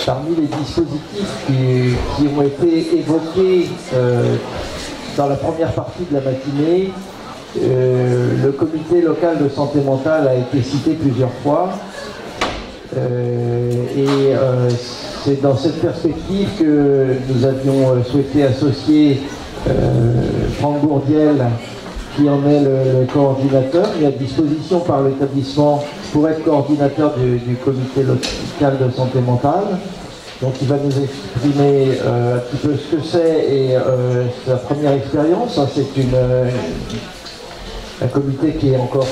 Parmi les dispositifs qui ont été évoqués dans la première partie de la matinée, le comité local de santé mentale a été cité plusieurs fois. C'est dans cette perspective que nous avions souhaité associer Franck Bourdiel, qui en est le coordinateur, mis à disposition par l'établissement pour être coordinateur du comité local de santé mentale. Donc il va nous exprimer un petit peu ce que c'est et sa première expérience. C'est un comité qui est encore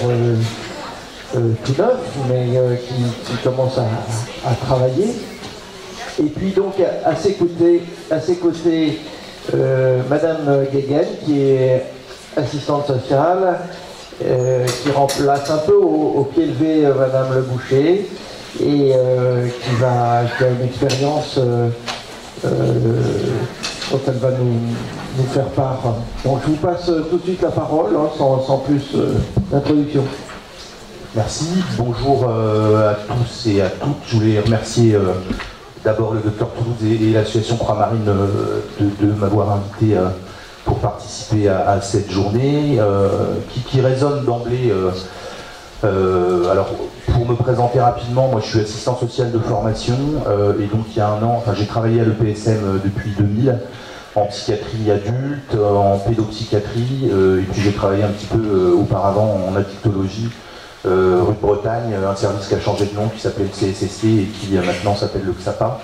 tout neuf, mais qui commence à travailler. Et puis donc à ses côtés Madame Guéguen, qui est assistante sociale, qui remplace un peu au pied levé Madame Le Boucher, et qui a une expérience dont elle va nous faire part. Donc je vous passe tout de suite la parole, hein, sans plus d'introduction. Merci, bonjour à tous et à toutes. Je voulais remercier d'abord le Docteur Toulouse et l'association Croix-Marine de m'avoir invité pour participer à cette journée qui résonne d'emblée. Alors, pour me présenter rapidement, moi je suis assistant social de formation et donc il y a un an, j'ai travaillé à l'EPSM depuis 2000 en psychiatrie adulte, en pédopsychiatrie et puis j'ai travaillé un petit peu auparavant en addictologie rue de Bretagne, un service qui a changé de nom qui s'appelait le CSST et qui maintenant s'appelle le XAPA.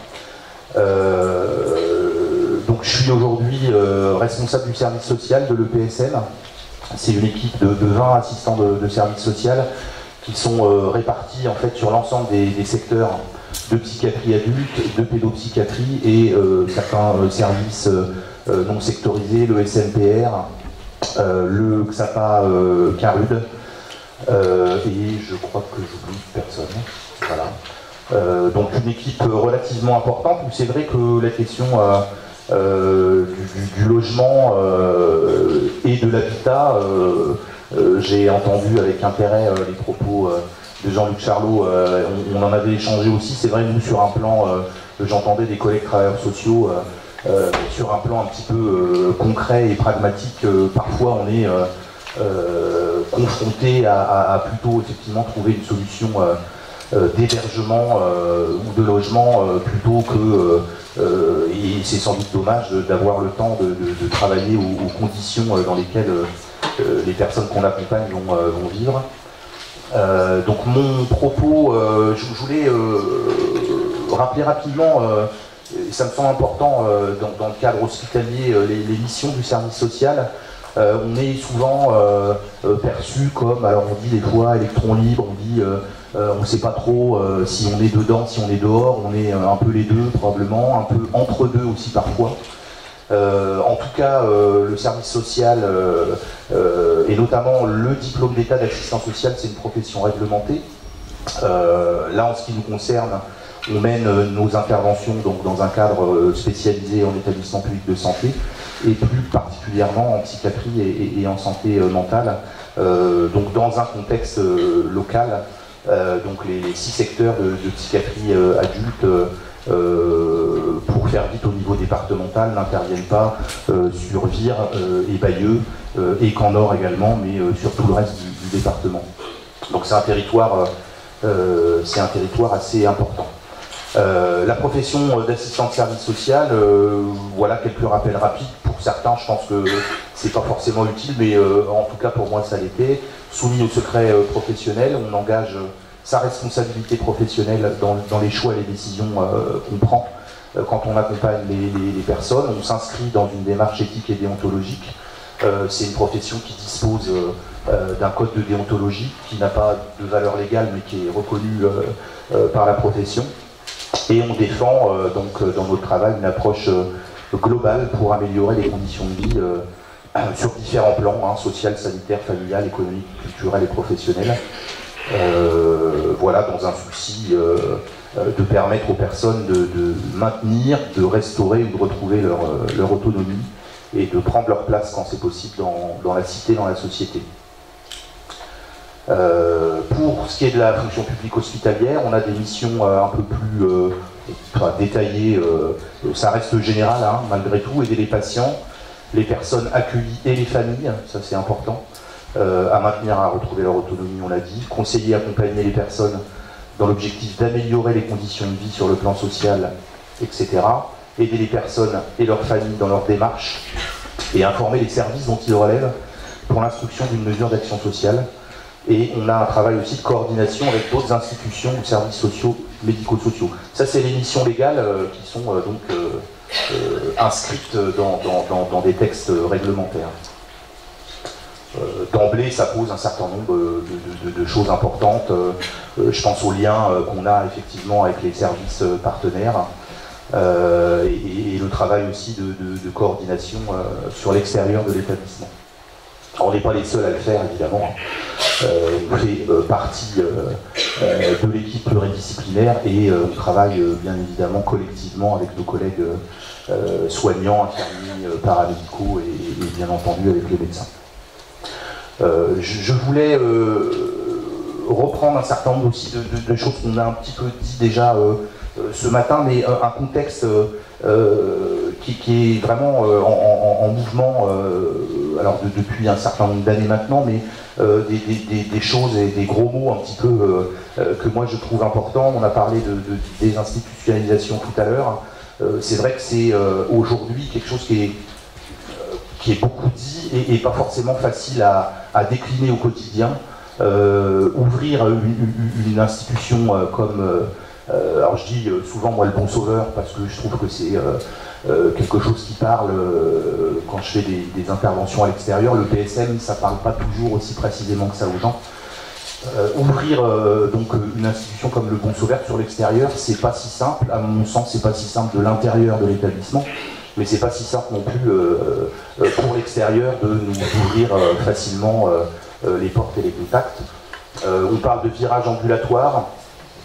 Donc je suis aujourd'hui responsable du service social de l'EPSM. C'est une équipe de 20 assistants de service social qui sont répartis en fait sur l'ensemble des secteurs de psychiatrie adulte, de pédopsychiatrie et certains services non sectorisés, le SMPR, le XAPA CARUD, et je crois que j'oublie personne. Voilà. Donc une équipe relativement importante où c'est vrai que la question du logement et de l'habitat, j'ai entendu avec intérêt les propos de Jean-Luc Charlot, on en avait échangé aussi, c'est vrai, nous sur un plan, j'entendais des collègues travailleurs sociaux, sur un plan un petit peu concret et pragmatique, parfois on est confronté à plutôt effectivement trouver une solution d'hébergement ou de logement plutôt que, et c'est sans doute dommage d'avoir le temps de travailler aux conditions dans lesquelles les personnes qu'on accompagne vont vivre. Donc mon propos, je voulais rappeler rapidement, ça me semble important dans le cadre hospitalier, les missions du service social. On est souvent perçu comme, alors on dit des fois électron libre, on dit on ne sait pas trop si on est dedans, si on est dehors, on est un peu les deux probablement, un peu entre deux aussi parfois. En tout cas, le service social et notamment le diplôme d'état d'assistant social, c'est une profession réglementée. Là, en ce qui nous concerne, on mène nos interventions donc, dans un cadre spécialisé en établissement public de santé et plus particulièrement en psychiatrie et en santé mentale, donc dans un contexte local. Donc les 6 secteurs de psychiatrie adulte, pour faire vite au niveau départemental, n'interviennent pas sur Vire et Bayeux et Canor également, mais sur tout le reste du département. Donc c'est un territoire assez important. La profession d'assistant de service social, voilà quelques rappels rapides. Pour certains, je pense que c'est pas forcément utile, mais en tout cas pour moi ça l'était. Soumis au secret professionnel, on engage sa responsabilité professionnelle dans les choix et les décisions qu'on prend quand on accompagne les personnes. On s'inscrit dans une démarche éthique et déontologique. C'est une profession qui dispose d'un code de déontologie qui n'a pas de valeur légale mais qui est reconnu par la profession. Et on défend donc dans notre travail une approche globale pour améliorer les conditions de vie sur différents plans, hein, social, sanitaire, familial, économique, culturel et professionnel. Voilà, dans un souci de permettre aux personnes de maintenir, de restaurer ou de retrouver leur autonomie et de prendre leur place quand c'est possible dans la cité, dans la société. Pour ce qui est de la fonction publique hospitalière, on a des missions un peu plus détailler, ça reste général hein, malgré tout, aider les patients, les personnes accueillies et les familles, ça c'est important, à maintenir, à retrouver leur autonomie, on l'a dit, conseiller, accompagner les personnes dans l'objectif d'améliorer les conditions de vie sur le plan social, etc. Aider les personnes et leurs familles dans leur démarche et informer les services dont ils relèvent pour l'instruction d'une mesure d'action sociale. Et on a un travail aussi de coordination avec d'autres institutions ou services sociaux, médico-sociaux. Ça, c'est les missions légales qui sont inscrites dans des textes réglementaires. D'emblée, ça pose un certain nombre de choses importantes. Je pense aux liens qu'on a effectivement avec les services partenaires et le travail aussi de coordination sur l'extérieur de l'établissement. On n'est pas les seuls à le faire, évidemment. On fait partie de l'équipe pluridisciplinaire et on travaille bien évidemment collectivement avec nos collègues soignants, infirmiers, paramédicaux et bien entendu avec les médecins. Je voulais reprendre un certain nombre aussi de choses qu'on a un petit peu dit déjà ce matin, mais un contexte qui est vraiment en mouvement, alors depuis un certain nombre d'années maintenant, mais des choses et des gros mots un petit peu que moi je trouve importants. On a parlé de désinstitutionnalisation tout à l'heure. C'est vrai que c'est aujourd'hui quelque chose qui est beaucoup dit et pas forcément facile à décliner au quotidien. Ouvrir une institution comme... alors je dis souvent moi le bon sauveur parce que je trouve que c'est quelque chose qui parle quand je fais des interventions à l'extérieur. Le PSM, ça parle pas toujours aussi précisément que ça aux gens. Ouvrir donc une institution comme le Bon Sauveur sur l'extérieur, c'est pas si simple. À mon sens, c'est pas si simple de l'intérieur de l'établissement, mais c'est pas si simple non plus pour l'extérieur de nous ouvrir facilement les portes et les contacts. On parle de virage ambulatoire,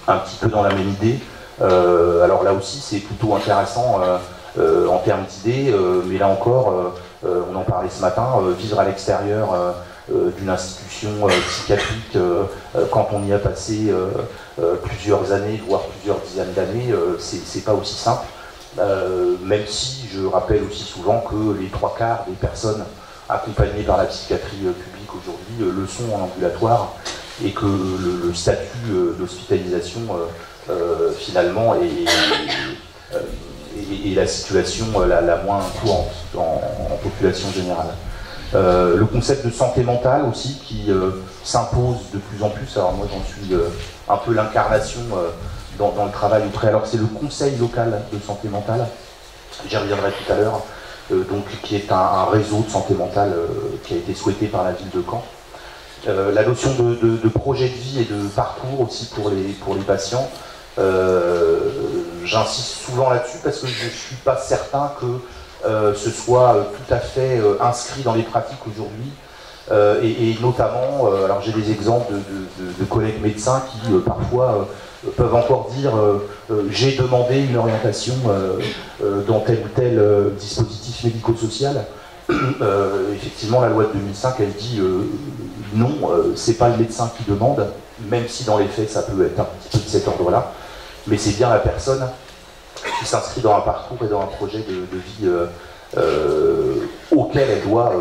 un petit peu dans la même idée. Alors là aussi, c'est plutôt intéressant en termes d'idées, mais là encore, on en parlait ce matin, vivre à l'extérieur d'une institution psychiatrique, quand on y a passé plusieurs années, voire plusieurs dizaines d'années, c'est pas aussi simple. Même si je rappelle aussi souvent que les 3/4 des personnes accompagnées par la psychiatrie publique aujourd'hui le sont en ambulatoire et que le statut d'hospitalisation finalement est la situation la moins courante en population générale. Le concept de santé mentale aussi qui s'impose de plus en plus. Alors moi j'en suis un peu l'incarnation dans le travail auprès. Alors c'est le conseil local de santé mentale, j'y reviendrai tout à l'heure, donc qui est un réseau de santé mentale qui a été souhaité par la ville de Caen. La notion de projet de vie et de parcours aussi pour les patients. J'insiste souvent là-dessus parce que je ne suis pas certain que ce soit tout à fait inscrit dans les pratiques aujourd'hui. Et notamment, alors j'ai des exemples de collègues médecins qui parfois peuvent encore dire j'ai demandé une orientation dans tel ou tel dispositif médico-social. Effectivement, la loi de 2005, elle dit non, c'est pas le médecin qui demande, même si dans les faits ça peut être un petit peu de cet ordre-là, mais c'est bien la personne qui s'inscrit dans un parcours et dans un projet de vie auquel elle doit,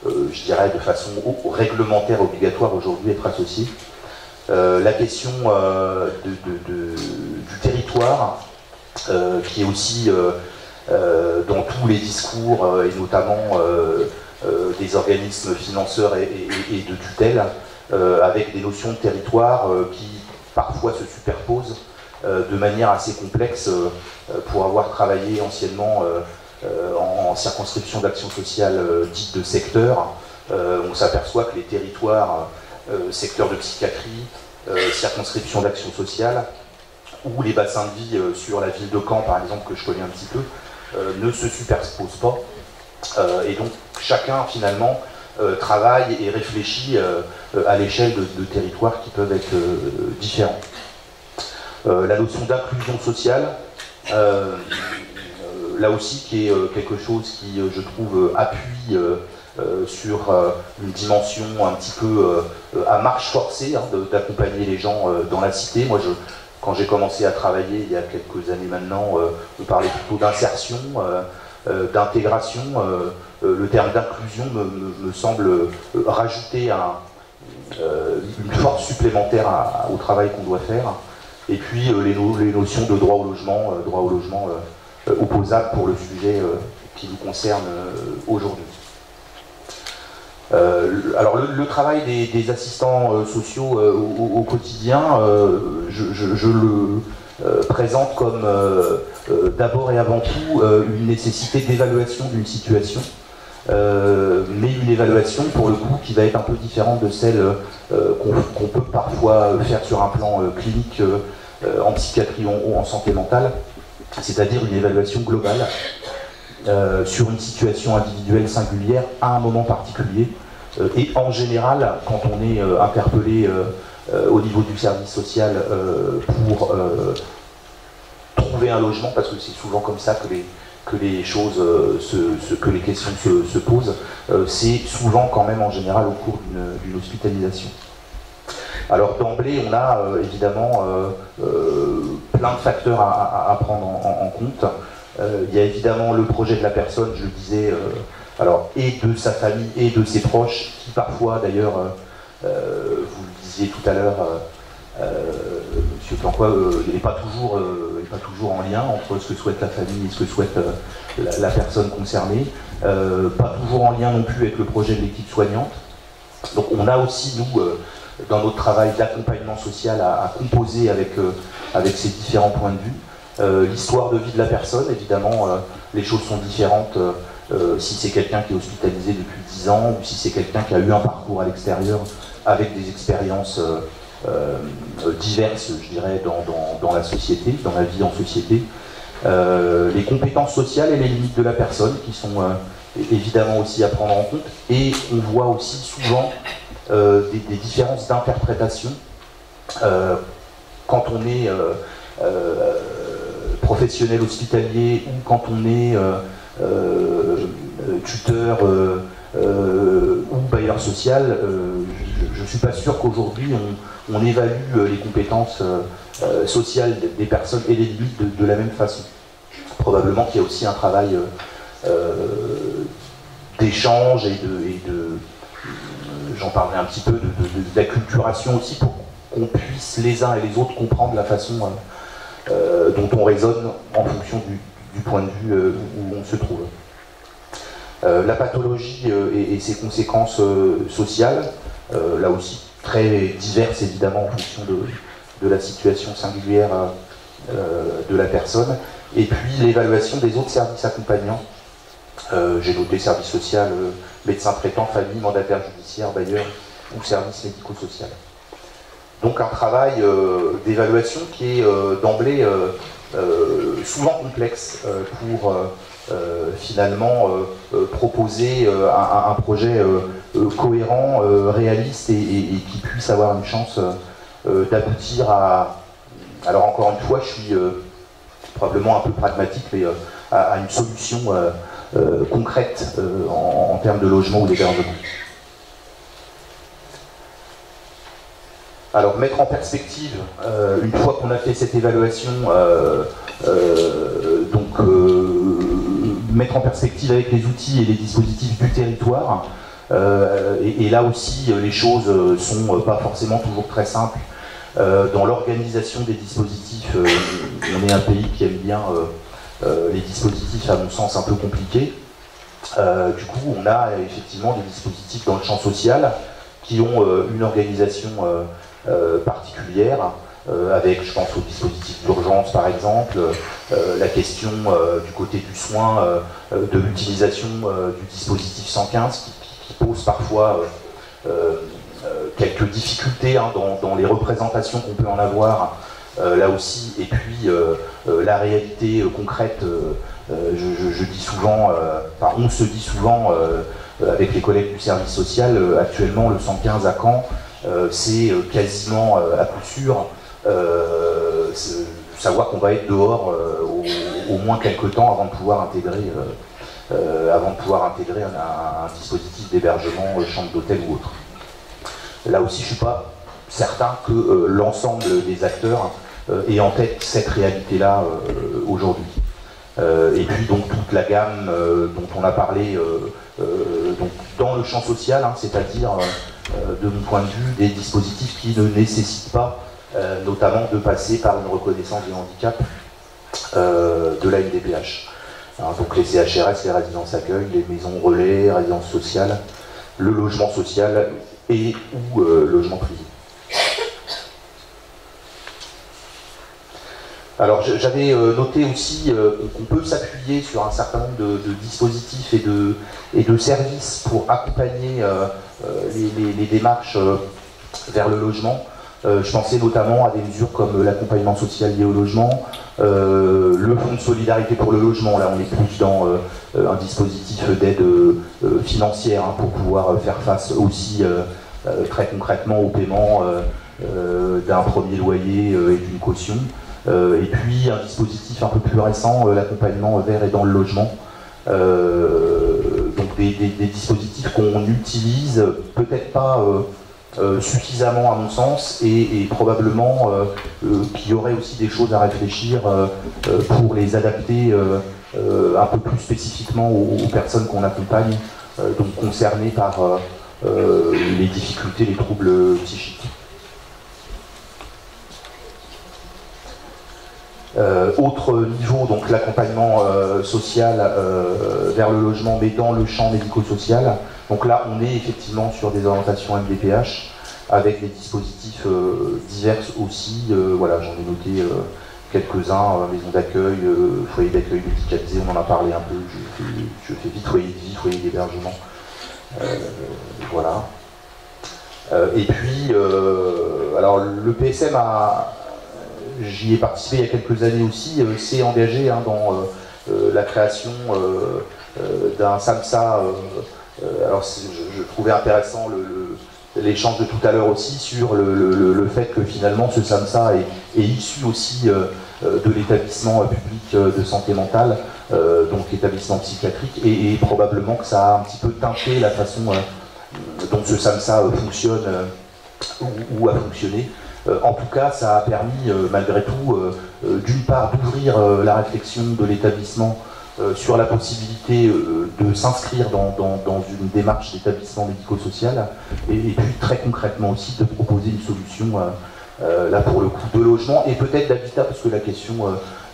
je dirais, de façon réglementaire obligatoire aujourd'hui être associée. La question du territoire, qui est aussi dans tous les discours, et notamment des organismes financeurs et de tutelle, avec des notions de territoire qui parfois se superposent de manière assez complexe. Pour avoir travaillé anciennement en circonscription d'action sociale dite de secteur, on s'aperçoit que les territoires, secteur de psychiatrie, circonscription d'action sociale, ou les bassins de vie sur la ville de Caen par exemple, que je connais un petit peu, ne se superposent pas. Et donc chacun finalement travaille et réfléchit à l'échelle de territoires qui peuvent être différents. La notion d'inclusion sociale, là aussi qui est quelque chose qui, je trouve, appuie sur une dimension un petit peu à marche forcée, hein, d'accompagner les gens dans la cité. Moi Quand j'ai commencé à travailler il y a quelques années maintenant, on parlait plutôt d'insertion, d'intégration. Le terme d'inclusion me semble rajouter une force supplémentaire au travail qu'on doit faire. Et puis les notions de droit au logement opposable pour le sujet qui nous concerne aujourd'hui. Alors le travail des assistants sociaux au quotidien, je le présente comme d'abord et avant tout une nécessité d'évaluation d'une situation, mais une évaluation pour le coup qui va être un peu différente de celle qu'on peut parfois faire sur un plan clinique en psychiatrie ou en santé mentale, c'est-à-dire une évaluation globale sur une situation individuelle singulière à un moment particulier. Et en général, quand on est interpellé au niveau du service social pour trouver un logement, parce que c'est souvent comme ça que les choses, que les questions se posent, c'est souvent quand même en général au cours d'une hospitalisation. Alors d'emblée, on a évidemment plein de facteurs à prendre en compte. Il y a évidemment le projet de la personne, je le disais, alors, et de sa famille et de ses proches, qui parfois d'ailleurs, vous le disiez tout à l'heure, Monsieur Plancois, il n'est pas toujours en lien entre ce que souhaite la famille et ce que souhaite la personne concernée, pas toujours en lien non plus avec le projet de l'équipe soignante. Donc on a aussi, nous, dans notre travail d'accompagnement social, à composer avec ces différents points de vue. L'histoire de vie de la personne, évidemment, les choses sont différentes si c'est quelqu'un qui est hospitalisé depuis 10 ans ou si c'est quelqu'un qui a eu un parcours à l'extérieur avec des expériences diverses, je dirais, dans la société, dans la vie en société. Les compétences sociales et les limites de la personne qui sont évidemment aussi à prendre en compte. Et on voit aussi souvent des différences d'interprétation quand on est professionnel hospitalier ou quand on est tuteur ou bailleur social. Je ne suis pas sûr qu'aujourd'hui on évalue les compétences sociales des personnes et les limites de la même façon. Probablement qu'il y a aussi un travail d'échange et de j'en parlerai un petit peu, d'acculturation aussi pour qu'on puisse les uns et les autres comprendre la façon dont on raisonne en fonction du point de vue où on se trouve. La pathologie et ses conséquences sociales, là aussi très diverses évidemment en fonction de la situation singulière de la personne, et puis l'évaluation des autres services accompagnants. J'ai noté service social, médecin traitant, famille, mandataire judiciaire, bailleur ou service médico-social. Donc un travail d'évaluation qui est d'emblée souvent complexe pour finalement proposer un projet cohérent, réaliste et qui puisse avoir une chance d'aboutir à... Alors encore une fois, je suis probablement un peu pragmatique, mais à une solution concrète en termes de logement ou d'hébergement. Alors mettre en perspective, une fois qu'on a fait cette évaluation, mettre en perspective avec les outils et les dispositifs du territoire, et là aussi les choses sont pas forcément toujours très simples dans l'organisation des dispositifs. On est un pays qui aime bien les dispositifs à mon sens un peu compliqués. Du coup on a effectivement des dispositifs dans le champ social qui ont une organisation particulière, avec, je pense, au dispositif d'urgence par exemple, la question du côté du soin, de l'utilisation du dispositif 115 qui pose parfois quelques difficultés dans les représentations qu'on peut en avoir là aussi, et puis la réalité concrète, je dis souvent, enfin on se dit souvent avec les collègues du service social, actuellement le 115 à Caen, c'est quasiment à coup sûr savoir qu'on va être dehors au moins quelques temps avant de pouvoir intégrer, un dispositif d'hébergement, chambre d'hôtel ou autre. Là aussi, je ne suis pas certain que l'ensemble des acteurs ait en tête cette réalité-là aujourd'hui. Et puis donc toute la gamme dont on a parlé donc dans le champ social, hein, c'est-à-dire de mon point de vue des dispositifs qui ne nécessitent pas notamment de passer par une reconnaissance du handicap de la MDPH. Hein, donc les CHRS, les résidences accueil, les maisons relais, les résidences sociales, le logement social et ou logement privé. Alors j'avais noté aussi qu'on peut s'appuyer sur un certain nombre de dispositifs et de services pour accompagner les démarches vers le logement. Je pensais notamment à des mesures comme l'accompagnement social lié au logement, le fonds de solidarité pour le logement. Là on est plus dans un dispositif d'aide financière hein, pour pouvoir faire face aussi très concrètement au paiement d'un premier loyer et d'une caution. Et puis un dispositif un peu plus récent, l'accompagnement vers et dans le logement. Donc des dispositifs qu'on utilise peut-être pas suffisamment à mon sens et probablement qu'il y aurait aussi des choses à réfléchir pour les adapter un peu plus spécifiquement aux personnes qu'on accompagne, donc concernées par les difficultés, les troubles psychiques. Autre niveau, donc l'accompagnement social vers le logement, mais dans le champ médico-social. Donc là, on est effectivement sur des orientations MDPH, avec des dispositifs divers aussi. Voilà, j'en ai noté quelques-uns, maison d'accueil, foyer d'accueil médicalisé, on en a parlé un peu, je fais vite, foyer de vie, foyer d'hébergement. Voilà. Et puis, alors le PSM j'y ai participé il y a quelques années aussi, s'est engagé hein, dans la création d'un SAMSA. Alors je trouvais intéressant l'échange de tout à l'heure aussi sur le fait que finalement ce SAMSA est issu aussi de l'établissement public de santé mentale, donc établissement psychiatrique, et probablement que ça a un petit peu teinté la façon dont ce SAMSA fonctionne ou a fonctionné. En tout cas, ça a permis, malgré tout, d'une part d'ouvrir la réflexion de l'établissement sur la possibilité de s'inscrire dans une démarche d'établissement médico-social, et puis très concrètement aussi de proposer une solution, là pour le coup, de logement et peut-être d'habitat, parce que la question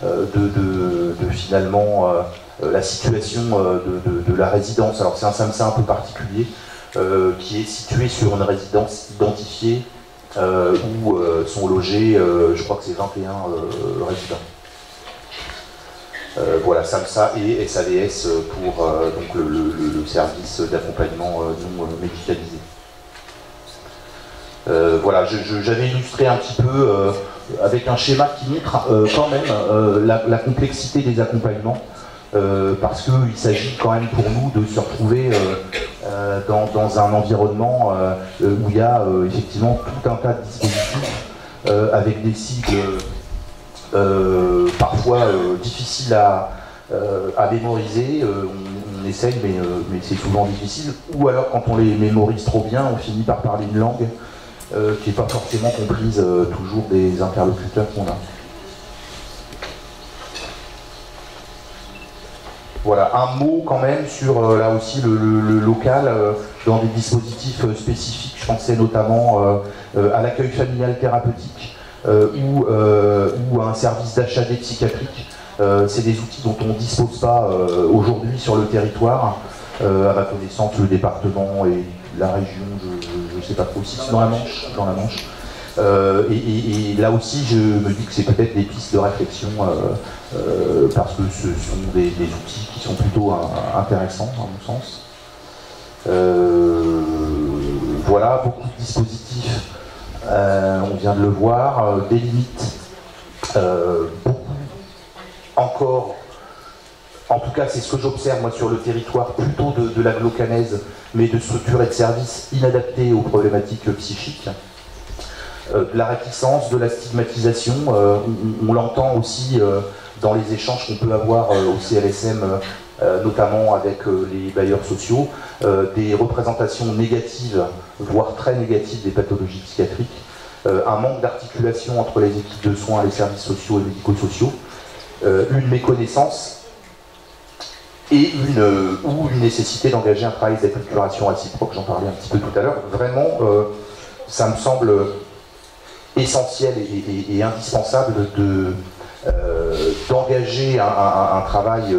de finalement la situation de la résidence, alors c'est un SAMSA un peu particulier, qui est situé sur une résidence identifiée, où sont logés, je crois que c'est 21 résidents. Voilà, SAMSA et SAVS pour donc le service d'accompagnement non médicalisé. Voilà, j'avais illustré un petit peu avec un schéma qui montre quand même la complexité des accompagnements, parce qu'il s'agit quand même pour nous de se retrouver dans un environnement où il y a effectivement tout un tas de dispositifs avec des cycles parfois difficiles à mémoriser. On essaye, mais c'est souvent difficile. Ou alors, quand on les mémorise trop bien, on finit par parler une langue qui n'est pas forcément comprise toujours des interlocuteurs qu'on a. Voilà, un mot quand même sur là aussi le local, dans des dispositifs spécifiques. Je pensais notamment à l'accueil familial thérapeutique ou à un service d'HAD psychiatrique. C'est des outils dont on ne dispose pas aujourd'hui sur le territoire. À ma connaissance, le département et la région, je ne sais pas trop, si c'est dans la Manche. Et là aussi, je me dis que c'est peut-être des pistes de réflexion, parce que ce sont des outils qui sont plutôt intéressants, à mon sens. Voilà, beaucoup de dispositifs, on vient de le voir, des limites, beaucoup encore, en tout cas c'est ce que j'observe moi sur le territoire, plutôt de l'agglocanèse, mais de structures et de services inadaptés aux problématiques psychiques. La réticence, de la stigmatisation, on l'entend aussi dans les échanges qu'on peut avoir au CLSM, notamment avec les bailleurs sociaux, des représentations négatives, voire très négatives des pathologies psychiatriques, un manque d'articulation entre les équipes de soins, les services sociaux et médico-sociaux, une méconnaissance et une nécessité d'engager un travail d'acculturation réciproque, j'en parlais un petit peu tout à l'heure. Vraiment, ça me semble essentiel et indispensable d'engager un travail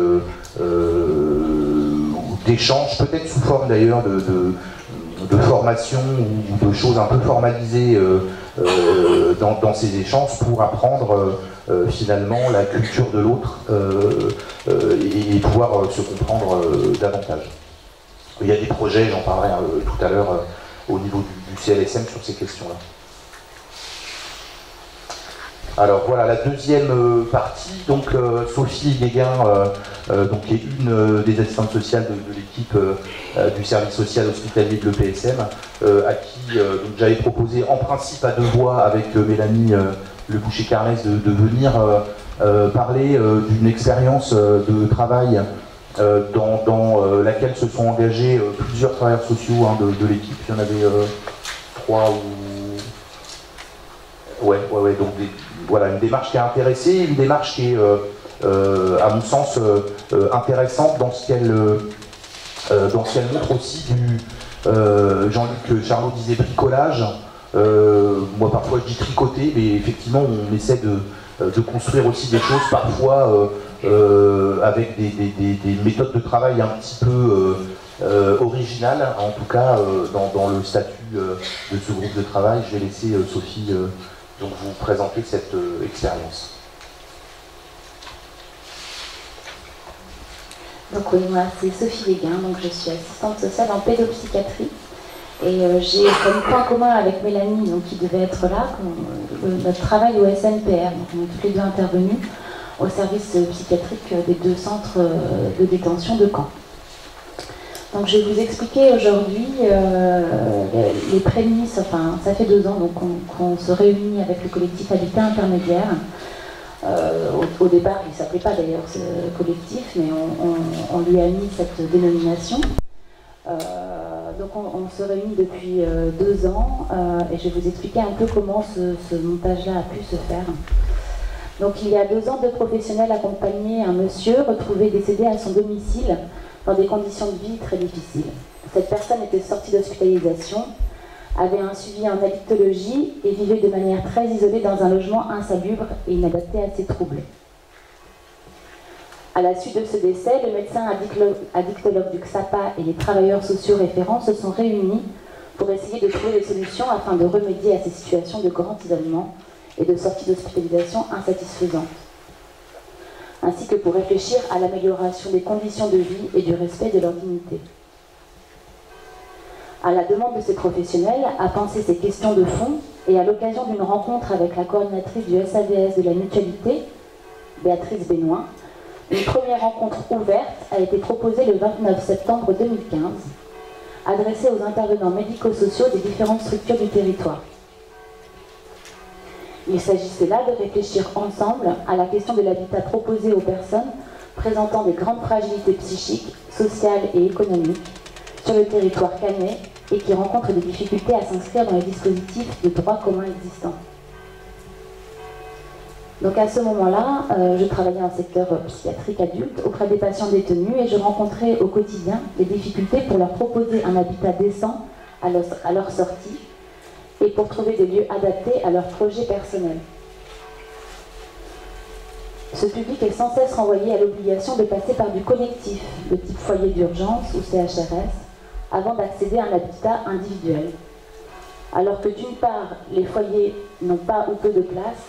d'échange, peut-être sous forme d'ailleurs de formation ou de choses un peu formalisées dans ces échanges pour apprendre finalement la culture de l'autre et pouvoir se comprendre davantage. Il y a des projets, j'en parlerai tout à l'heure au niveau du CLSM sur ces questions-là. Alors voilà la deuxième partie, donc Sophie Guéguin, qui est une des assistantes sociales de l'équipe du service social hospitalier de l'EPSM, à qui j'avais proposé en principe à 2 voix avec Mélanie Le Boucher-Carnès de venir parler d'une expérience de travail dans laquelle se sont engagés plusieurs travailleurs sociaux de l'équipe. Il y en avait 3 ou... Ouais, donc voilà, une démarche qui a intéressé, une démarche qui est, à mon sens, intéressante dans ce qu'elle montre aussi du, Jean-Luc Charlot disait bricolage, moi parfois je dis tricoter, mais effectivement on essaie de construire aussi des choses parfois avec des méthodes de travail un petit peu originales, en tout cas dans le statut de ce groupe de travail. Je vais laisser Sophie donc vous présenter cette expérience. Donc oui, moi c'est Sophie Guéguin, donc je suis assistante sociale en pédopsychiatrie et j'ai comme point commun avec Mélanie, donc, qui devait être là, notre travail au SNPR. Donc on est toutes les deux intervenues au service psychiatrique des 2 centres de détention de Caen. Donc je vais vous expliquer aujourd'hui les prémices, enfin ça fait 2 ans qu'on se réunit avec le collectif Habitat Intermédiaire. Au départ, il ne s'appelait pas d'ailleurs ce collectif, mais on lui a mis cette dénomination. Donc on se réunit depuis 2 ans et je vais vous expliquer un peu comment ce montage-là a pu se faire. Donc il y a 2 ans, 2 professionnels accompagnaient un monsieur retrouvé décédé à son domicile dans des conditions de vie très difficiles. Cette personne était sortie d'hospitalisation, avait un suivi en addictologie et vivait de manière très isolée dans un logement insalubre et inadapté à ses troubles. À la suite de ce décès, le médecin addictologue du XAPA et les travailleurs sociaux référents se sont réunis pour essayer de trouver des solutions afin de remédier à ces situations de grand isolement et de sortie d'hospitalisation insatisfaisantes, ainsi que pour réfléchir à l'amélioration des conditions de vie et du respect de leur dignité. À la demande de ces professionnels, à penser ces questions de fond et à l'occasion d'une rencontre avec la coordinatrice du SAVS de la mutualité, Béatrice Benoît, une première rencontre ouverte a été proposée le 29 septembre 2015, adressée aux intervenants médico-sociaux des différentes structures du territoire. Il s'agissait là de réfléchir ensemble à la question de l'habitat proposé aux personnes présentant des grandes fragilités psychiques, sociales et économiques sur le territoire caennais et qui rencontrent des difficultés à s'inscrire dans les dispositifs de droit commun existants. Donc à ce moment-là, je travaillais en secteur psychiatrique adulte auprès des patients détenus et je rencontrais au quotidien des difficultés pour leur proposer un habitat décent à leur sortie et pour trouver des lieux adaptés à leurs projets personnels. Ce public est sans cesse renvoyé à l'obligation de passer par du collectif, de type foyer d'urgence ou CHRS, avant d'accéder à un habitat individuel. Alors que d'une part, les foyers n'ont pas ou peu de place,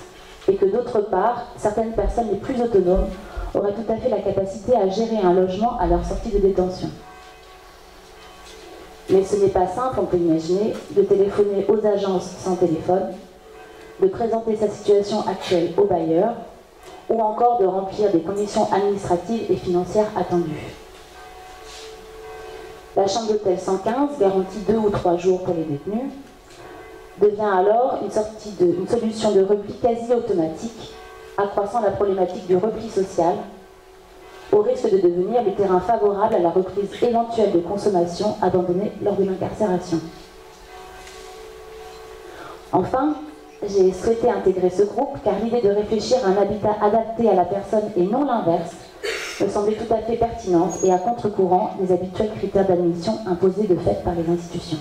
et que d'autre part, certaines personnes les plus autonomes auraient tout à fait la capacité à gérer un logement à leur sortie de détention. Mais ce n'est pas simple, on peut imaginer, de téléphoner aux agences sans téléphone, de présenter sa situation actuelle au bailleur, ou encore de remplir des conditions administratives et financières attendues. La chambre d'hôtel 115, garantie 2 ou 3 jours pour les détenus, devient alors une solution de repli quasi automatique, accroissant la problématique du repli social, au risque de devenir le terrain favorable à la reprise éventuelle de consommation abandonnée lors de l'incarcération. Enfin, j'ai souhaité intégrer ce groupe car l'idée de réfléchir à un habitat adapté à la personne et non l'inverse me semblait tout à fait pertinente et à contre-courant des habituels critères d'admission imposés de fait par les institutions.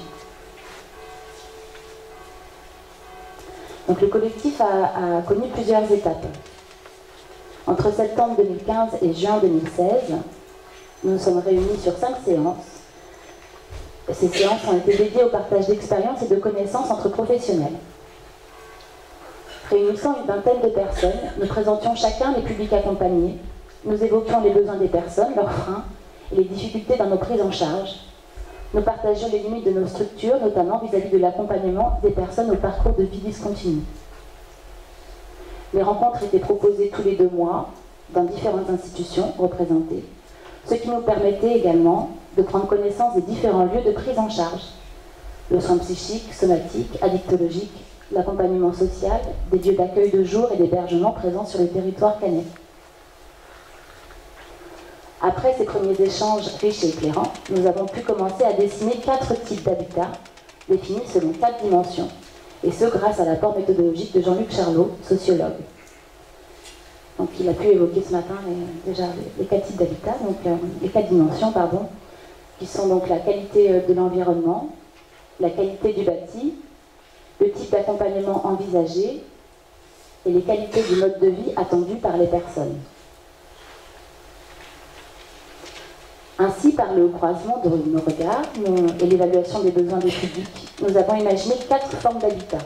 Donc le collectif a connu plusieurs étapes. Entre septembre 2015 et juin 2016, nous nous sommes réunis sur 5 séances. Ces séances ont été dédiées au partage d'expériences et de connaissances entre professionnels. Réunissant une vingtaine de personnes, nous présentions chacun les publics accompagnés, nous évoquions les besoins des personnes, leurs freins et les difficultés dans nos prises en charge. Nous partagions les limites de nos structures, notamment vis-à-vis de l'accompagnement des personnes au parcours de vie discontinu. Les rencontres étaient proposées tous les 2 mois dans différentes institutions représentées, ce qui nous permettait également de prendre connaissance des différents lieux de prise en charge, le soin psychique, somatique, addictologique, l'accompagnement social, des lieux d'accueil de jour et d'hébergement présents sur le territoire canet. Après ces premiers échanges riches et éclairants, nous avons pu commencer à dessiner 4 types d'habitats, définis selon 4 dimensions, et ce grâce à l'apport méthodologique de Jean-Luc Charlot, sociologue. Donc il a pu évoquer ce matin déjà les 4 types d'habitats, donc les 4 dimensions, pardon, qui sont donc la qualité de l'environnement, la qualité du bâti, le type d'accompagnement envisagé et les qualités du mode de vie attendu par les personnes. Ainsi, par le croisement de nos regards et l'évaluation des besoins des publics, nous avons imaginé 4 formes d'habitat.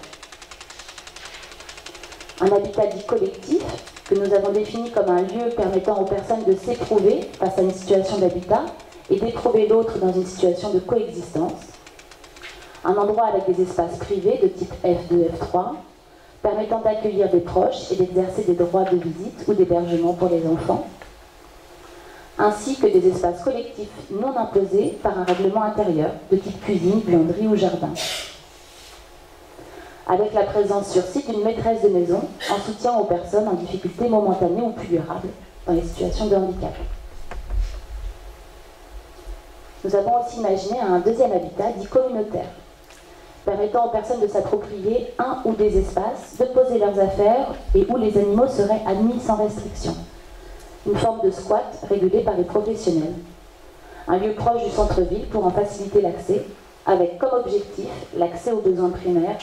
Un habitat dit collectif, que nous avons défini comme un lieu permettant aux personnes de s'éprouver face à une situation d'habitat et d'éprouver l'autre dans une situation de coexistence. Un endroit avec des espaces privés de type F2, F3, permettant d'accueillir des proches et d'exercer des droits de visite ou d'hébergement pour les enfants, ainsi que des espaces collectifs non imposés par un règlement intérieur de type cuisine, buanderie ou jardin. Avec la présence sur site d'une maîtresse de maison en soutien aux personnes en difficulté momentanée ou plus durable dans les situations de handicap. Nous avons aussi imaginé un deuxième habitat dit communautaire, permettant aux personnes de s'approprier un ou des espaces, de poser leurs affaires et où les animaux seraient admis sans restriction. Une forme de squat régulée par les professionnels. Un lieu proche du centre-ville pour en faciliter l'accès, avec comme objectif l'accès aux besoins primaires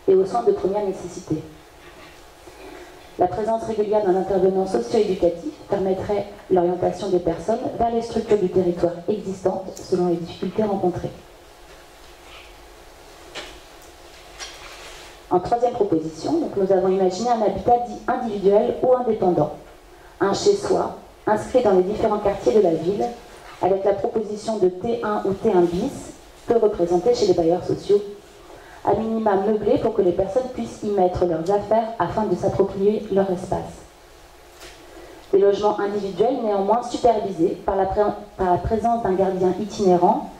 et aux soins de première nécessité. La présence régulière d'un intervenant socio-éducatif permettrait l'orientation des personnes vers les structures du territoire existantes selon les difficultés rencontrées. En troisième proposition, donc, nous avons imaginé un habitat dit individuel ou indépendant. Un chez-soi, inscrit dans les différents quartiers de la ville, avec la proposition de T1 ou T1 bis, peu représenté chez les bailleurs sociaux, à minima meublé pour que les personnes puissent y mettre leurs affaires afin de s'approprier leur espace. Des logements individuels néanmoins supervisés par la présence d'un gardien itinérant,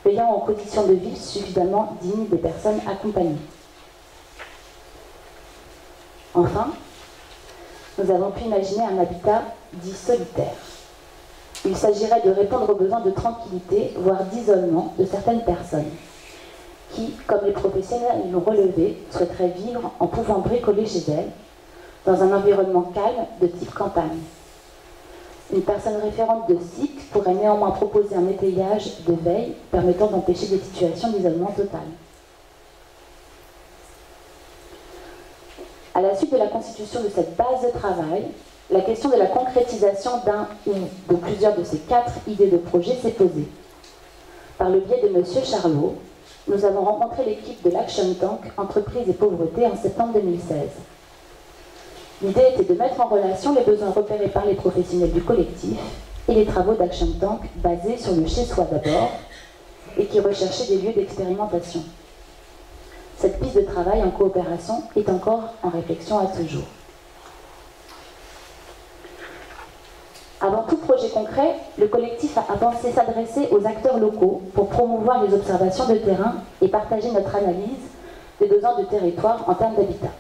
veillant en conditions de vie suffisamment dignes des personnes accompagnées. Enfin, nous avons pu imaginer un habitat dit solitaire. Il s'agirait de répondre aux besoins de tranquillité, voire d'isolement de certaines personnes, qui, comme les professionnels l'ont relevé, souhaiteraient vivre en pouvant bricoler chez elles, dans un environnement calme de type campagne. Une personne référente de site pourrait néanmoins proposer un étayage de veille permettant d'empêcher des situations d'isolement total. À la suite de la constitution de cette base de travail, la question de la concrétisation d'un ou de plusieurs de ces 4 idées de projet s'est posée. Par le biais de M. Charlot, nous avons rencontré l'équipe de l'Action Tank Entreprise et Pauvreté en septembre 2016. L'idée était de mettre en relation les besoins repérés par les professionnels du collectif et les travaux d'Action Tank basés sur le chez-soi d'abord et qui recherchaient des lieux d'expérimentation. Cette piste de travail en coopération est encore en réflexion à ce jour. Avant tout projet concret, le collectif a pensé s'adresser aux acteurs locaux pour promouvoir les observations de terrain et partager notre analyse des besoins de territoire en termes d'habitat.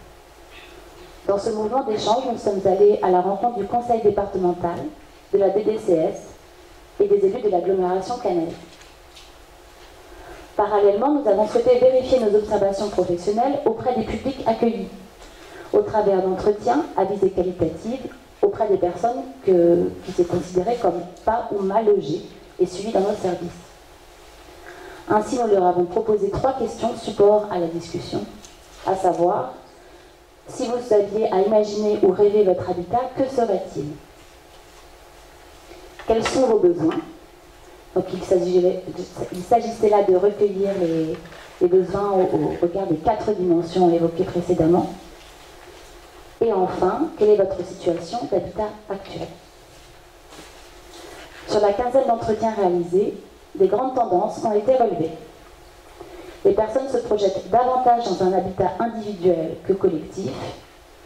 Dans ce mouvement d'échange, nous sommes allés à la rencontre du conseil départemental, de la DDCS et des élus de l'agglomération canaise. Parallèlement, nous avons souhaité vérifier nos observations professionnelles auprès des publics accueillis, au travers d'entretiens à visée qualitative auprès des personnes qui se considéraient comme pas ou mal logées et suivies dans nos services. Ainsi, nous leur avons proposé 3 questions support à la discussion, à savoir, si vous aviez à imaginer ou rêver votre habitat, que serait-il? Quels sont vos besoins? Donc il s'agissait là de recueillir les besoins au regard des 4 dimensions évoquées précédemment. Et enfin, quelle est votre situation d'habitat actuelle? Sur la quinzaine d'entretiens réalisés, des grandes tendances ont été relevées. Les personnes se projettent davantage dans un habitat individuel que collectif,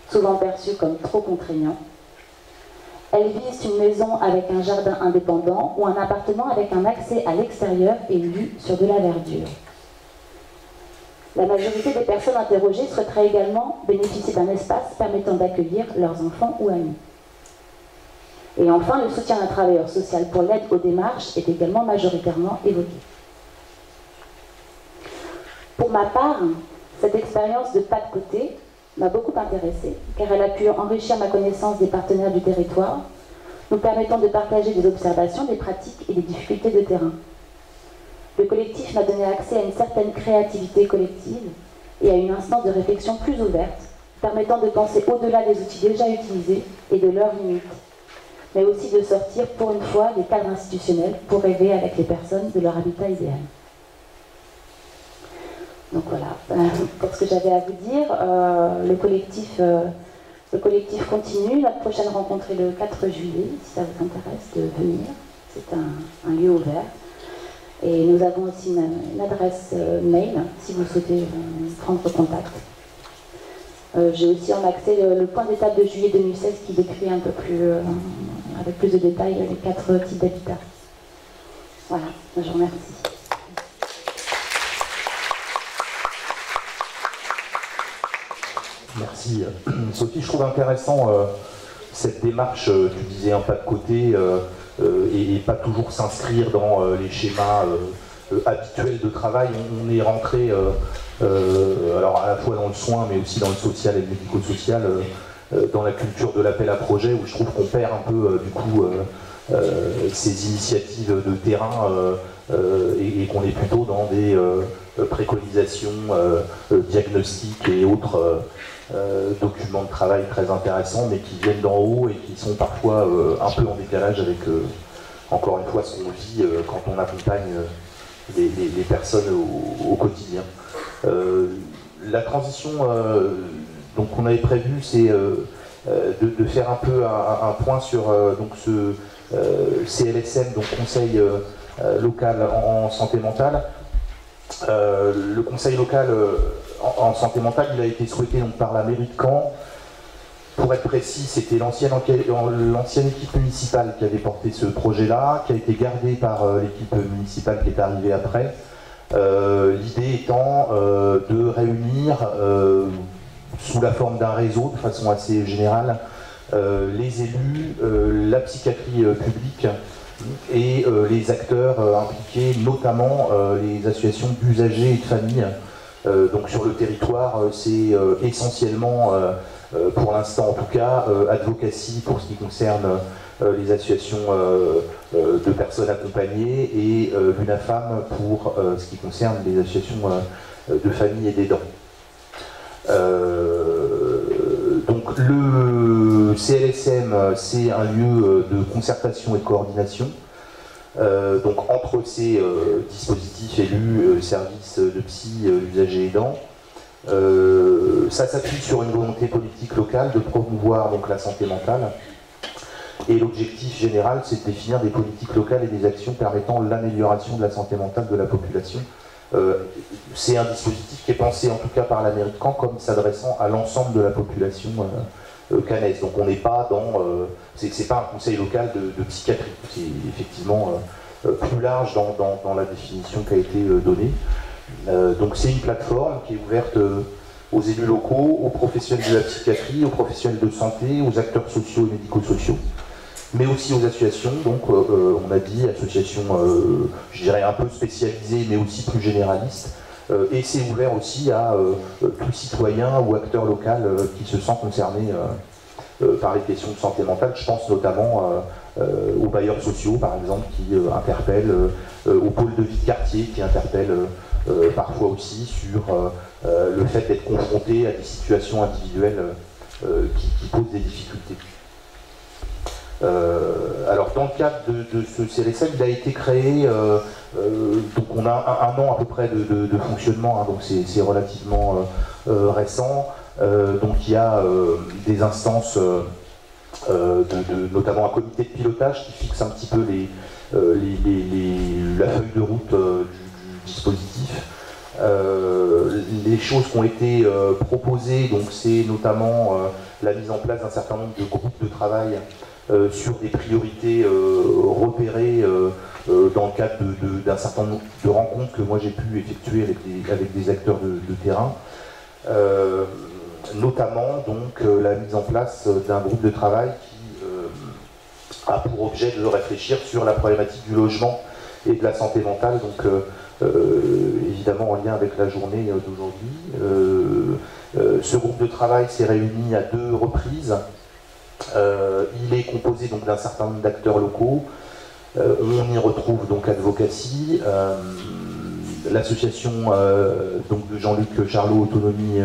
souvent perçu comme trop contraignant. Elles visent une maison avec un jardin indépendant ou un appartement avec un accès à l'extérieur et vue sur de la verdure. La majorité des personnes interrogées souhaiteraient également bénéficier d'un espace permettant d'accueillir leurs enfants ou amis. Et enfin, le soutien d'un travailleur social pour l'aide aux démarches est également majoritairement évoqué. Pour ma part, cette expérience de pas de côté m'a beaucoup intéressée, car elle a pu enrichir ma connaissance des partenaires du territoire, nous permettant de partager des observations, des pratiques et des difficultés de terrain. Le collectif m'a donné accès à une certaine créativité collective et à une instance de réflexion plus ouverte, permettant de penser au-delà des outils déjà utilisés et de leurs limites, mais aussi de sortir pour une fois des cadres institutionnels pour rêver avec les personnes de leur habitat idéal. Donc voilà, pour ce que j'avais à vous dire, le collectif continue. Notre prochaine rencontre est le 4 juillet, si ça vous intéresse de venir. C'est un lieu ouvert. Et nous avons aussi une adresse mail, si vous souhaitez prendre contact. J'ai aussi en accès le point d'étape de juillet 2016 qui décrit un peu plus, avec plus de détails, les 4 types d'habitats. Voilà, je vous remercie. Merci. Sophie, je trouve intéressant cette démarche, tu disais un pas de côté, et pas toujours s'inscrire dans les schémas habituels de travail. On est rentré, alors à la fois dans le soin, mais aussi dans le social et le médico-social, dans la culture de l'appel à projet, où je trouve qu'on perd un peu, du coup, ces initiatives de terrain, et qu'on est plutôt dans des préconisations, diagnostics et autres documents de travail très intéressants, mais qui viennent d'en haut et qui sont parfois un peu en décalage avec, encore une fois, ce qu'on vit quand on accompagne les personnes au quotidien. La transition donc qu'on avait prévue, c'est de faire un peu un point sur donc ce CLSM, donc Conseil local en santé mentale. Le conseil local en santé mentale, il a été souhaité donc, par la mairie de Caen. Pour être précis, c'était l'ancienne équipe municipale qui avait porté ce projet-là, qui a été gardé par l'équipe municipale qui est arrivée après. L'idée étant de réunir, sous la forme d'un réseau, de façon assez générale, les élus, la psychiatrie publique, et les acteurs impliqués, notamment les associations d'usagers et de familles. Donc sur le territoire, c'est essentiellement, pour l'instant en tout cas, Advocacy pour ce qui concerne les associations de personnes accompagnées et l'UNAFAM pour ce qui concerne les associations de familles et d'aidants. Donc le CLSM, c'est un lieu de concertation et de coordination. Donc entre ces dispositifs élus, services de psy, usagers aidants, ça s'appuie sur une volonté politique locale de promouvoir donc la santé mentale. Et l'objectif général, c'est de définir des politiques locales et des actions permettant l'amélioration de la santé mentale de la population. C'est un dispositif qui est pensé, en tout cas par la mairie de Caen, comme s'adressant à l'ensemble de la population caennaise. Donc on n'est pas dans... c'est pas un conseil local de psychiatrie, c'est effectivement plus large dans la définition qui a été donnée. Donc c'est une plateforme qui est ouverte aux élus locaux, aux professionnels de la psychiatrie, aux professionnels de santé, aux acteurs sociaux et médico-sociaux, mais aussi aux associations, donc on a dit associations, je dirais un peu spécialisées, mais aussi plus généralistes, et c'est ouvert aussi à tout citoyen ou acteur local qui se sent concerné par les questions de santé mentale. Je pense notamment aux bailleurs sociaux, par exemple, qui interpellent, aux pôles de vie de quartier, qui interpellent parfois aussi sur le fait d'être confronté à des situations individuelles qui posent des difficultés. Alors dans le cadre de ce CLSM, il a été créé, donc on a un an à peu près de fonctionnement, hein, donc c'est relativement récent. Donc il y a des instances, notamment un comité de pilotage qui fixe un petit peu la feuille de route du dispositif. Les choses qui ont été proposées, donc c'est notamment la mise en place d'un certain nombre de groupes de travail sur des priorités repérées dans le cadre d'un certain nombre de rencontres que moi j'ai pu effectuer avec des acteurs de terrain. Notamment donc la mise en place d'un groupe de travail qui a pour objet de réfléchir sur la problématique du logement et de la santé mentale, donc évidemment en lien avec la journée d'aujourd'hui. Ce groupe de travail s'est réuni à 2 reprises. Il est composé donc d'un certain nombre d'acteurs locaux. On y retrouve donc Advocacy, l'association donc de Jean-Luc Charlot, Autonomie,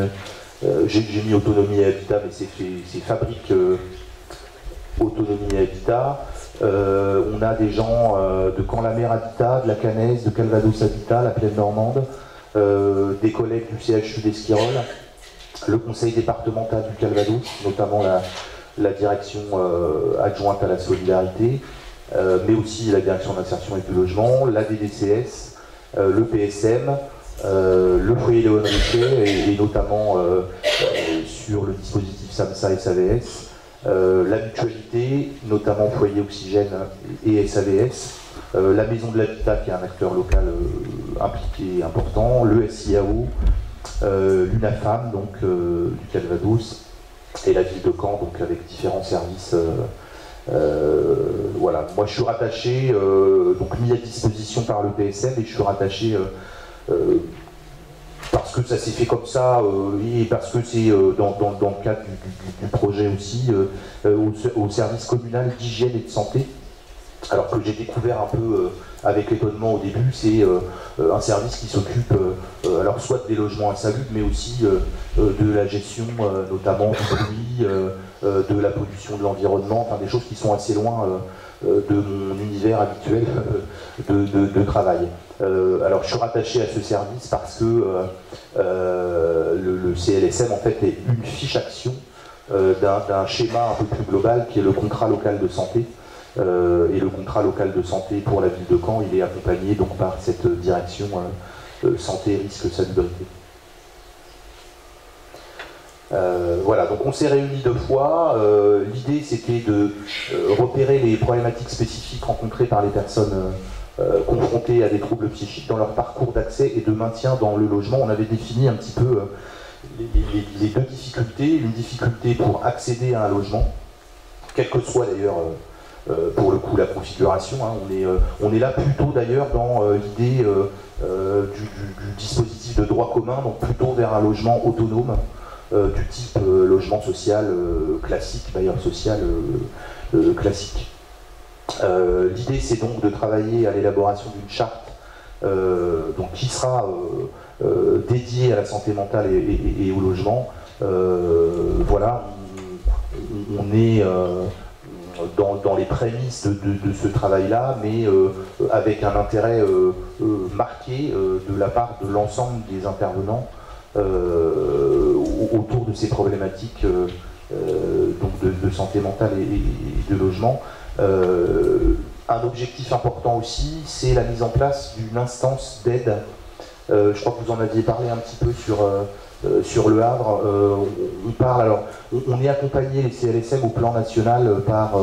j'ai mis Autonomie et Habitat, mais c'est Fabrique Autonomie et Habitat. On a des gens de Camp-la-Mer Habitat, de la Canaise, de Calvados Habitat, la Plaine Normande, des collègues du CHU d'Esquirol, le conseil départemental du Calvados, notamment la direction adjointe à la solidarité, mais aussi la direction d'insertion et du logement, la DDCS, le PSM, le foyer Léon Richet et notamment sur le dispositif SAMSA et SAVS, la mutualité, notamment Foyer Oxygène et SAVS, la Maison de l'Habitat qui est un acteur local impliqué et important, le SIAO, l'UNAFAM donc du Calvados et la ville de Caen donc avec différents services. Voilà, moi je suis rattaché, donc mis à disposition par le PSM et je suis rattaché parce que ça s'est fait comme ça et parce que c'est dans le cadre du projet aussi au service communal d'hygiène et de santé. Alors que j'ai découvert un peu avec l'étonnement au début, c'est un service qui s'occupe alors soit des logements insalubres, mais aussi de la gestion notamment du bruit, de la pollution de l'environnement, enfin des choses qui sont assez loin de mon univers habituel de travail. Alors je suis rattaché à ce service parce que le CLSM en fait est une fiche action d'un schéma un peu plus global qui est le contrat local de santé. Et le contrat local de santé pour la ville de Caen, il est accompagné donc par cette direction santé, risque, salubrité. Voilà, donc on s'est réunis 2 fois. L'idée c'était de repérer les problématiques spécifiques rencontrées par les personnes confrontées à des troubles psychiques dans leur parcours d'accès et de maintien dans le logement. On avait défini un petit peu les 2 difficultés. Une difficulté pour accéder à un logement, quelle que soit d'ailleurs pour le coup la configuration, hein. On est là plutôt d'ailleurs dans l'idée du dispositif de droit commun, donc plutôt vers un logement autonome du type logement social classique, bailleur social classique. L'idée c'est donc de travailler à l'élaboration d'une charte donc, qui sera dédiée à la santé mentale et au logement. Voilà, on est dans les prémices de ce travail-là, mais avec un intérêt marqué de la part de l'ensemble des intervenants autour de ces problématiques donc de santé mentale et de logement. Un objectif important aussi, c'est la mise en place d'une instance d'aide. Je crois que vous en aviez parlé un petit peu sur Le Havre. On parle, alors, on est accompagné, les CLSM, au plan national par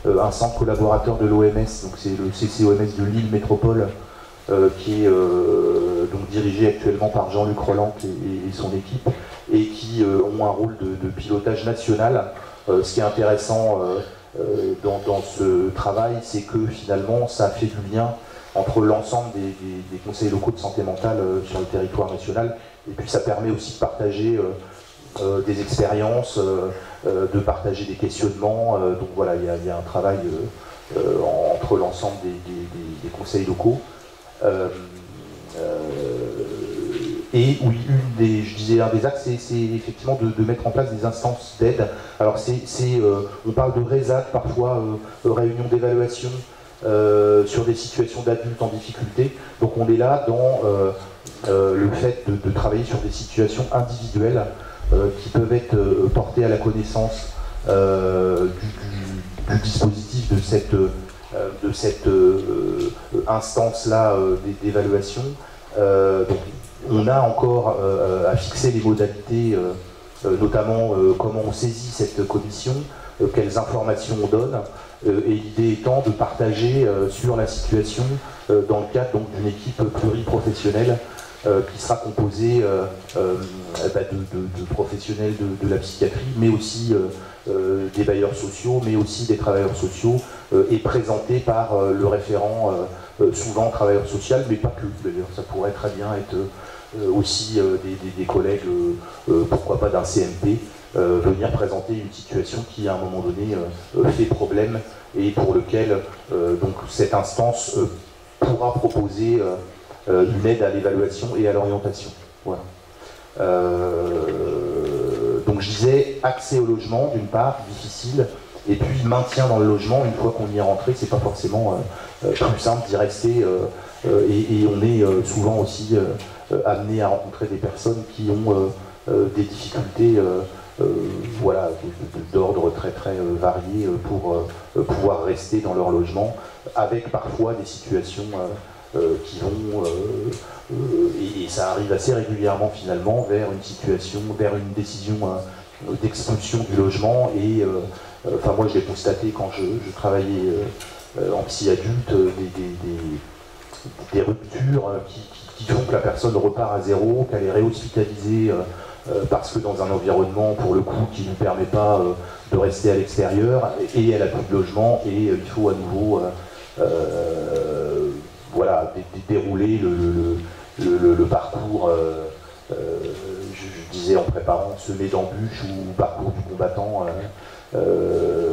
un centre collaborateur de l'OMS, donc c'est le CCOMS de Lille Métropole, qui est donc dirigé actuellement par Jean-Luc Roland et son équipe, et qui ont un rôle de pilotage national. Ce qui est intéressant dans ce travail, c'est que finalement ça fait du lien entre l'ensemble des conseils locaux de santé mentale sur le territoire national. Et puis ça permet aussi de partager des expériences, de partager des questionnements. Donc voilà, il y a un travail entre l'ensemble des conseils locaux. Et oui, je disais, un des axes, c'est effectivement de mettre en place des instances d'aide. Alors on parle de RESAC, parfois réunion d'évaluation sur des situations d'adultes en difficulté. Donc on est là dans le fait de travailler sur des situations individuelles qui peuvent être portées à la connaissance du dispositif de cette instance-là d'évaluation. Donc, on a encore à fixer les modalités, notamment comment on saisit cette commission, quelles informations on donne, et l'idée étant de partager sur la situation dans le cadre d'une équipe pluriprofessionnelle qui sera composée de professionnels de la psychiatrie, mais aussi des bailleurs sociaux, mais aussi des travailleurs sociaux, et présentée par le référent, souvent travailleur social, mais pas que d'ailleurs, ça pourrait très bien être aussi des collègues, pourquoi pas d'un CMP, venir présenter une situation qui à un moment donné fait problème et pour lequel donc cette instance pourra proposer une aide à l'évaluation et à l'orientation. Voilà. Donc je disais accès au logement d'une part, difficile, et puis maintien dans le logement, une fois qu'on y est rentré, c'est pas forcément plus simple d'y rester, et on est souvent aussi amené à rencontrer des personnes qui ont des difficultés voilà, d'ordre très varié pour pouvoir rester dans leur logement, avec parfois des situations qui vont, et ça arrive assez régulièrement finalement, vers une situation, vers une décision d'expulsion du logement. Et enfin moi je l'ai constaté quand je travaillais en psy adulte, des ruptures qui font que la personne repart à zéro, qu'elle est réhospitalisée parce que dans un environnement pour le coup qui ne lui permet pas de rester à l'extérieur, et elle a plus de logement, et il faut à nouveau voilà, dérouler le parcours, je disais en préparant, semé d'embûches ou parcours du combattant,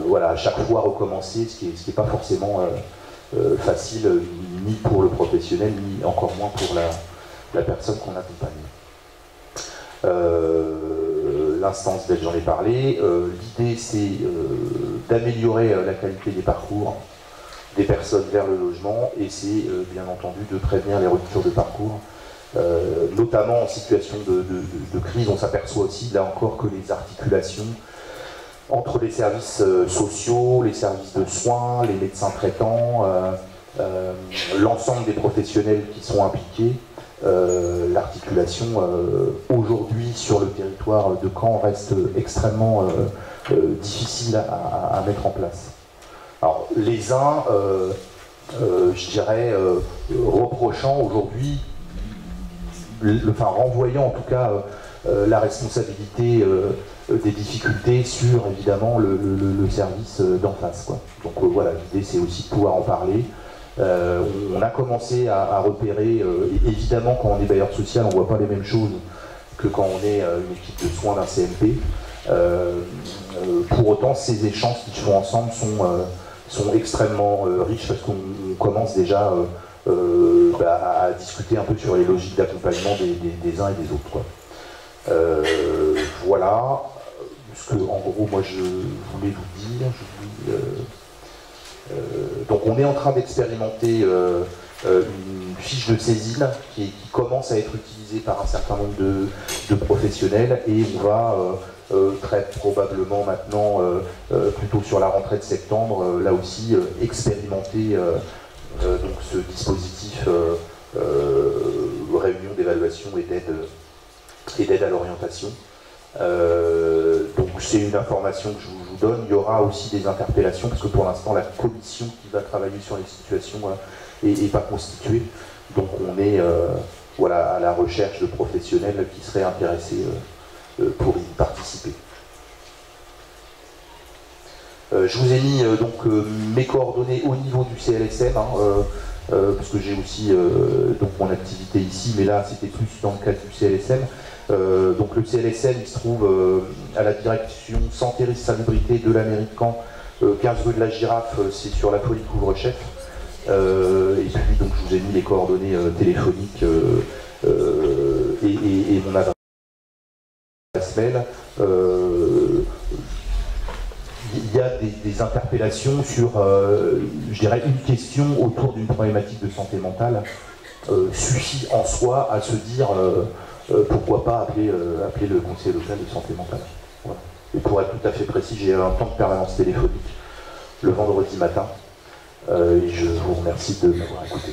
voilà, à chaque fois recommencer, ce qui est pas forcément facile, ni pour le professionnel, ni encore moins pour la personne qu'on accompagne. L'instance d'aide, j'en ai parlé. L'idée, c'est d'améliorer la qualité des parcours des personnes vers le logement, et c'est bien entendu de prévenir les ruptures de parcours, notamment en situation de crise. On s'aperçoit aussi, là encore, que les articulations entre les services sociaux, les services de soins, les médecins traitants, l'ensemble des professionnels qui sont impliqués, l'articulation aujourd'hui sur le territoire de Caen reste extrêmement difficile à mettre en place. Alors les uns, je dirais, reprochant aujourd'hui, enfin renvoyant en tout cas la responsabilité des difficultés sur évidemment le service d'en face, quoi. Donc voilà, l'idée c'est aussi de pouvoir en parler. On a commencé à repérer, évidemment quand on est bailleur social on ne voit pas les mêmes choses que quand on est une équipe de soins d'un CMP. Pour autant ces échanges qui se font ensemble sont extrêmement riches, parce qu'on commence déjà à discuter un peu sur les logiques d'accompagnement des uns et des autres, quoi. Voilà ce que en gros moi je voulais vous dire. Donc on est en train d'expérimenter une fiche de saisine qui commence à être utilisée par un certain nombre de professionnels, et on va très probablement maintenant, plutôt sur la rentrée de septembre, là aussi expérimenter donc ce dispositif réunion d'évaluation et d'aide à l'orientation. Donc c'est une information que je vous donne. Il y aura aussi des interpellations, parce que pour l'instant la commission qui va travailler sur les situations n'est pas constituée. Donc on est voilà, à la recherche de professionnels qui seraient intéressés pour y participer. Je vous ai mis donc mes coordonnées au niveau du CLSM, hein, parce que j'ai aussi donc mon activité ici, mais là c'était plus dans le cadre du CLSM. Donc le CLSM il se trouve à la direction santé et salubrité de la mairie de Caen, 15 rue de la Girafe, c'est sur la folie Couvre-Chef. Et puis donc je vous ai mis les coordonnées téléphoniques et mon adresse mail. Il y a des interpellations sur, je dirais, une question autour d'une problématique de santé mentale suffit en soi à se dire pourquoi pas appeler le conseiller local de santé mentale. Voilà. Et pour être tout à fait précis, j'ai un temps de permanence téléphonique le vendredi matin et je vous remercie de m'avoir écouté.